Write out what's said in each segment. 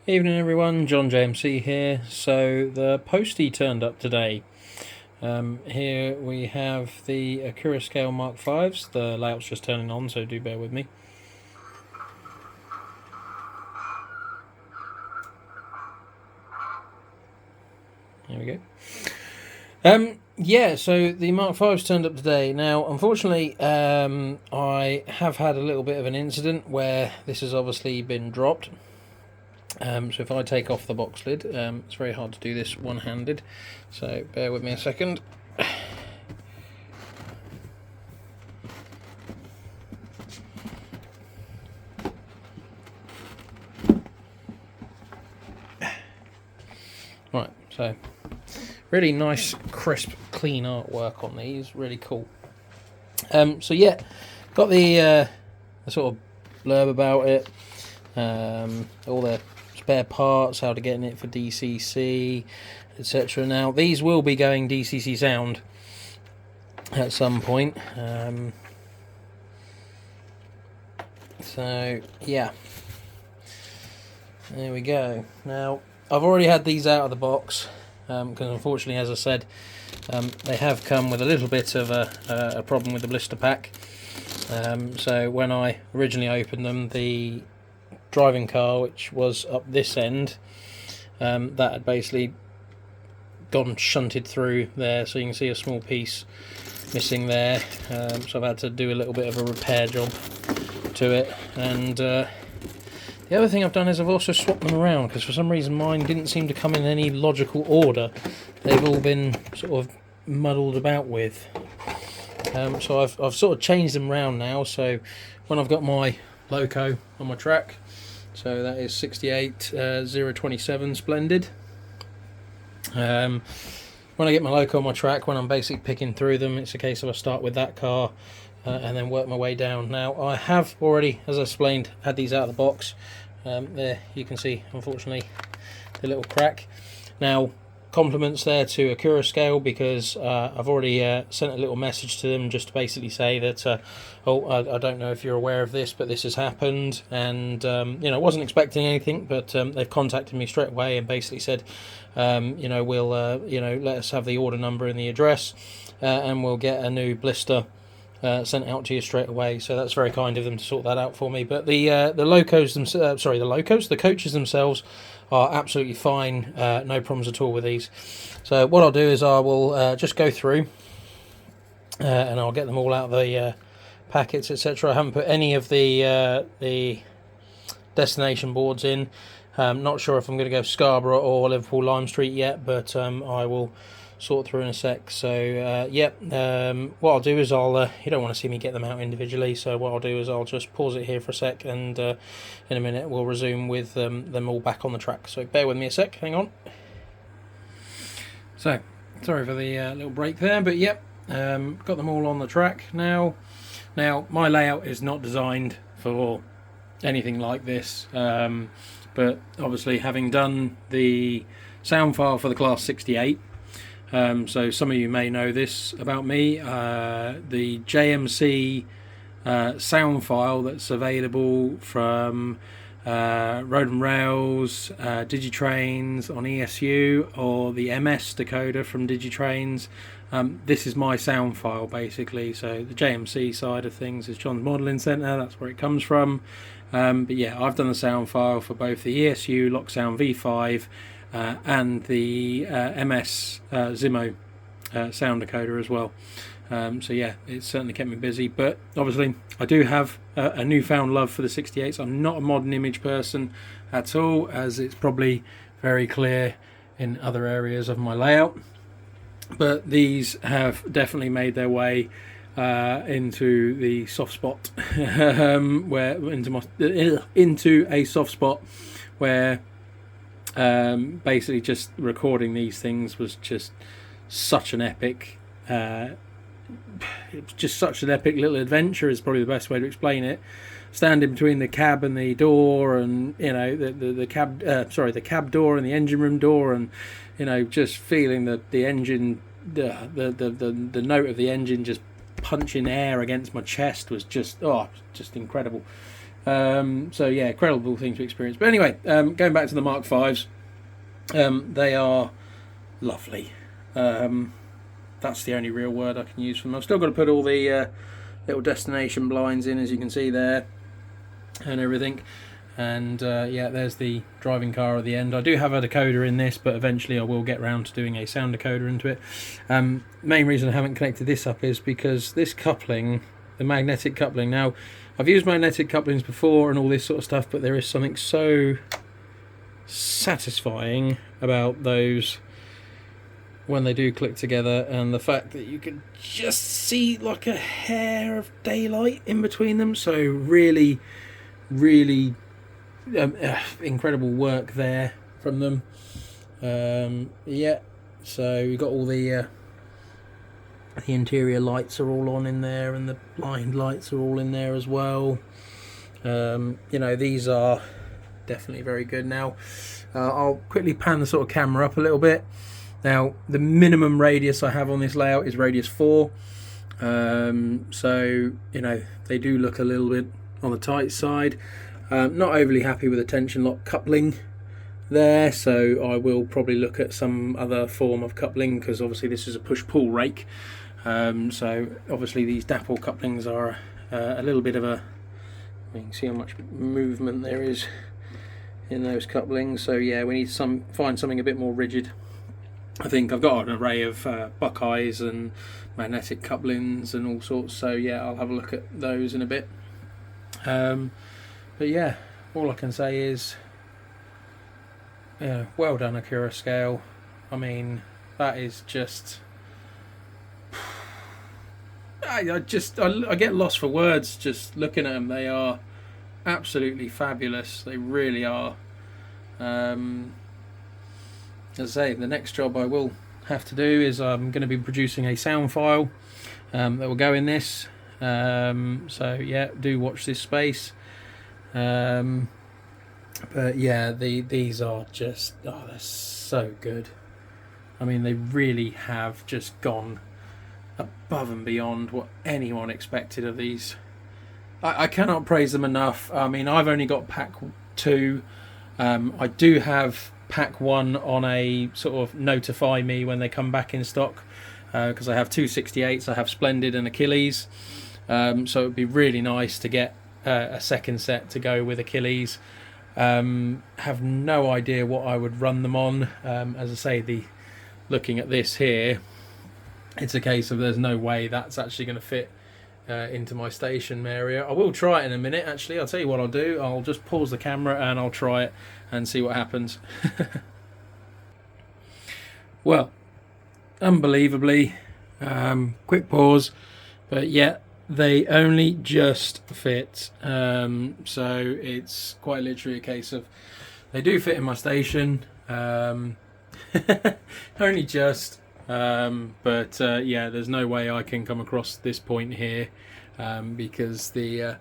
Evening everyone, John JMC here. So the postie turned up today. Here we have the Accurascale Mark5s. The layout's just turning on, so do bear with me. There we go. Yeah, so the Mark5's turned up today. Now, unfortunately, I have had a little bit of an incident where this has obviously been dropped. So if I take off the box lid, it's very hard to do this one-handed, so bear with me a second. Right, so really nice, crisp, clean artwork on these, really cool. So yeah, got the sort of blurb about it, all the spare parts, how to get in it for DCC, etc. Now these will be going DCC sound at some point, so yeah, there we go. Now I've already had these out of the box because unfortunately, as I said, they have come with a little bit of a problem with the blister pack. So when I originally opened them, the driving car, which was up this end, that had basically gone shunted through there, so you can see a small piece missing there. So I've had to do a little bit of a repair job to it, and the other thing I've done is I've also swapped them around, because for some reason mine didn't seem to come in any logical order. They've all been sort of muddled about with. So I've sort of changed them around now, so when I've got my loco on my track, so that is 68027 Splendid. When I get my loco on my track, when I'm basically picking through them, it's a case of I start with that car and then work my way down. Now I have already, as I explained, had these out of the box. There you can see, unfortunately, the little crack. Now, compliments there to Accurascale, because I've already sent a little message to them just to basically say that I don't know if you're aware of this, but this has happened, and you know, I wasn't expecting anything, but they've contacted me straight away and basically said, you know, we'll you know, let us have the order number and the address, and we'll get a new blister sent out to you straight away. So that's very kind of them to sort that out for me. But the locos themselves, the coaches themselves are absolutely fine, no problems at all with these. So what I'll do is I will just go through and I'll get them all out of the packets, etc. I haven't put any of the destination boards in. Not sure if I'm going to go Scarborough or Liverpool Lime Street yet, but I will sort through in a sec. So what I'll do is I'll you don't want to see me get them out individually, so what I'll do is I'll just pause it here for a sec, and in a minute we'll resume with them all back on the track. So bear with me a sec, hang on. So sorry for the little break there, but yep, got them all on the track now. Now my layout is not designed for anything like this, but obviously having done the sound file for the Class 68, so some of you may know this about me, the JMC sound file that's available from Road and Rails, Digitrains on ESU, or the MS decoder from Digitrains. This is my sound file basically. So the JMC side of things is John's Modelling Centre, that's where it comes from. But yeah, I've done the sound file for both the ESU Locksound V5 and the MS Zimo sound decoder as well. So yeah, it's certainly kept me busy, but obviously I do have a newfound love for the 68s. I'm not a modern image person at all, as it's probably very clear in other areas of my layout, but these have definitely made their way into the soft spot where into a soft spot where basically just recording these things was just such an epic it's just such an epic little adventure is probably the best way to explain it. Standing between the cab and the door, and you know, the cab door and the engine room door, and you know, just feeling the engine, the note of the engine just punching air against my chest was just incredible. So yeah, incredible thing to experience. But anyway, going back to the Mark 5s, they are lovely. That's the only real word I can use for them. I've still got to put all the little destination blinds in, as you can see there, and everything. And yeah, there's the driving car at the end. I do have a decoder in this, but eventually I will get round to doing a sound decoder into it. Main reason I haven't connected this up is because this coupling, the magnetic coupling, now I've used magnetic couplings before and all this sort of stuff, but there is something so satisfying about those when they do click together, and the fact that you can just see like a hair of daylight in between them. So really incredible work there from them. Yeah, so we've got all the interior lights are all on in there, and the blind lights are all in there as well. You know, these are definitely very good. Now I'll quickly pan the sort of camera up a little bit. Now the minimum radius I have on this layout is radius 4, so you know, they do look a little bit on the tight side. Not overly happy with the tension lock coupling there, so I will probably look at some other form of coupling, because obviously this is a push-pull rake. So obviously these dapple couplings are a little bit of a, you can see how much movement there is in those couplings. So yeah, we need to find something a bit more rigid. I think I've got an array of Buckeyes and magnetic couplings and all sorts, so yeah, I'll have a look at those in a bit. But yeah, all I can say is, yeah, well done, Accurascale. I mean, that is just, I get lost for words just looking at them. They are absolutely fabulous. They really are. As I say, the next job I will have to do is I'm going to be producing a sound file that will go in this. So yeah, do watch this space. But yeah, these are just, oh, they're so good. I mean, they really have just gone above and beyond what anyone expected of these. I cannot praise them enough. I mean, I've only got pack 2. I do have pack 1 on a sort of notify me when they come back in stock, because I have 2 68s. I have Splendid and Achilles, so it would be really nice to get a second set to go with Achilles. Have no idea what I would run them on. As I say, looking at this here, it's a case of there's no way that's actually going to fit into my station area. I will try it in a minute, actually. I'll tell you what I'll do. I'll just pause the camera and I'll try it and see what happens. Well, unbelievably, quick pause, but yeah, they only just fit. So it's quite literally a case of they do fit in my station, only just. But yeah, there's no way I can come across this point here, because they're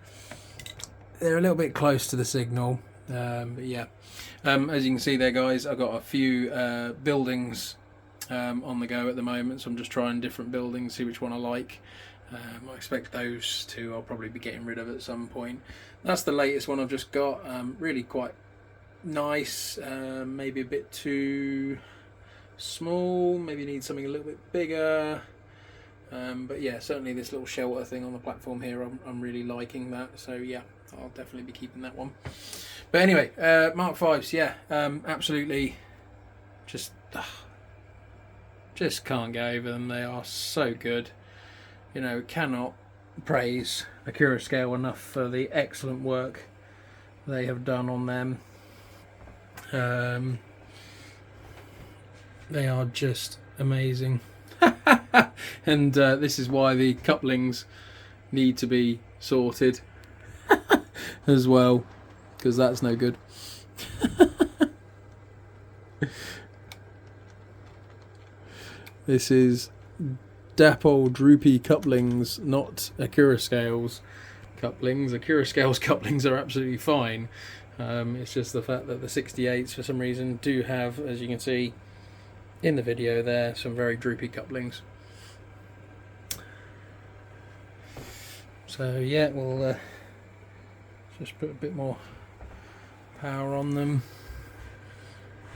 a little bit close to the signal. But yeah, as you can see there, guys, I've got a few buildings on the go at the moment, so I'm just trying different buildings, see which one I like. I expect those two I'll probably be getting rid of at some point. That's the latest one I've just got. Really quite nice, maybe a bit too small, maybe need something a little bit bigger, but yeah, certainly this little shelter thing on the platform here, I'm really liking that, so yeah, I'll definitely be keeping that one. But anyway, Mark 5s, yeah, absolutely just can't get over them. They are so good. You know, cannot praise Accurascale enough for the excellent work they have done on them. They are just amazing. And this is why the couplings need to be sorted as well, because that's no good. This is dapple droopy couplings, not Accurascale's couplings. Accurascale's couplings are absolutely fine. It's just the fact that the 68s for some reason do have, as you can see in the video there, some very droopy couplings. So yeah, we'll just put a bit more power on them.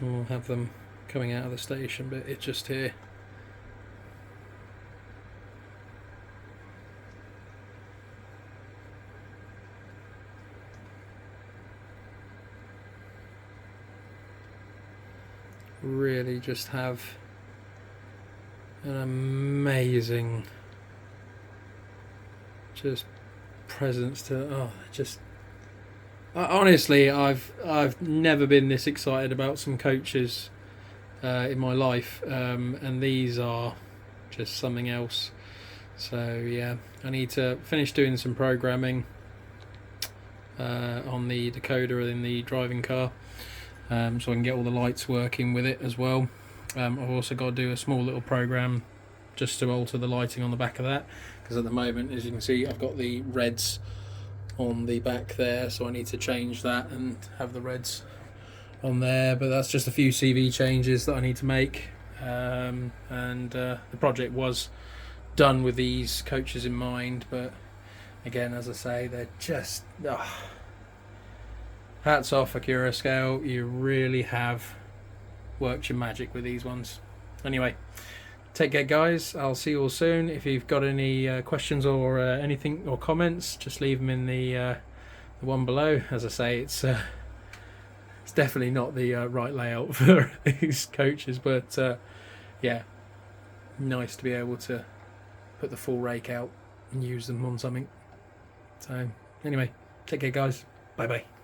We'll have them coming out of the station, but it's just here. Really just have an amazing just presence to honestly I've never been this excited about some coaches in my life, and these are just something else. So yeah, I need to finish doing some programming on the decoder in the driving car, so I can get all the lights working with it as well. I've also got to do a small little program just to alter the lighting on the back of that, because at the moment, as you can see, I've got the reds on the back there, so I need to change that and have the reds on there. But that's just a few CV changes that I need to make, and the project was done with these coaches in mind, but again, as I say, they're just hats off Accurascale. You really have worked your magic with these ones. Anyway, take care guys, I'll see you all soon. If you've got any questions or anything or comments, just leave them in the one below. As I say, it's definitely not the right layout for these coaches, but yeah, nice to be able to put the full rake out and use them on something. So anyway, take care guys, bye bye.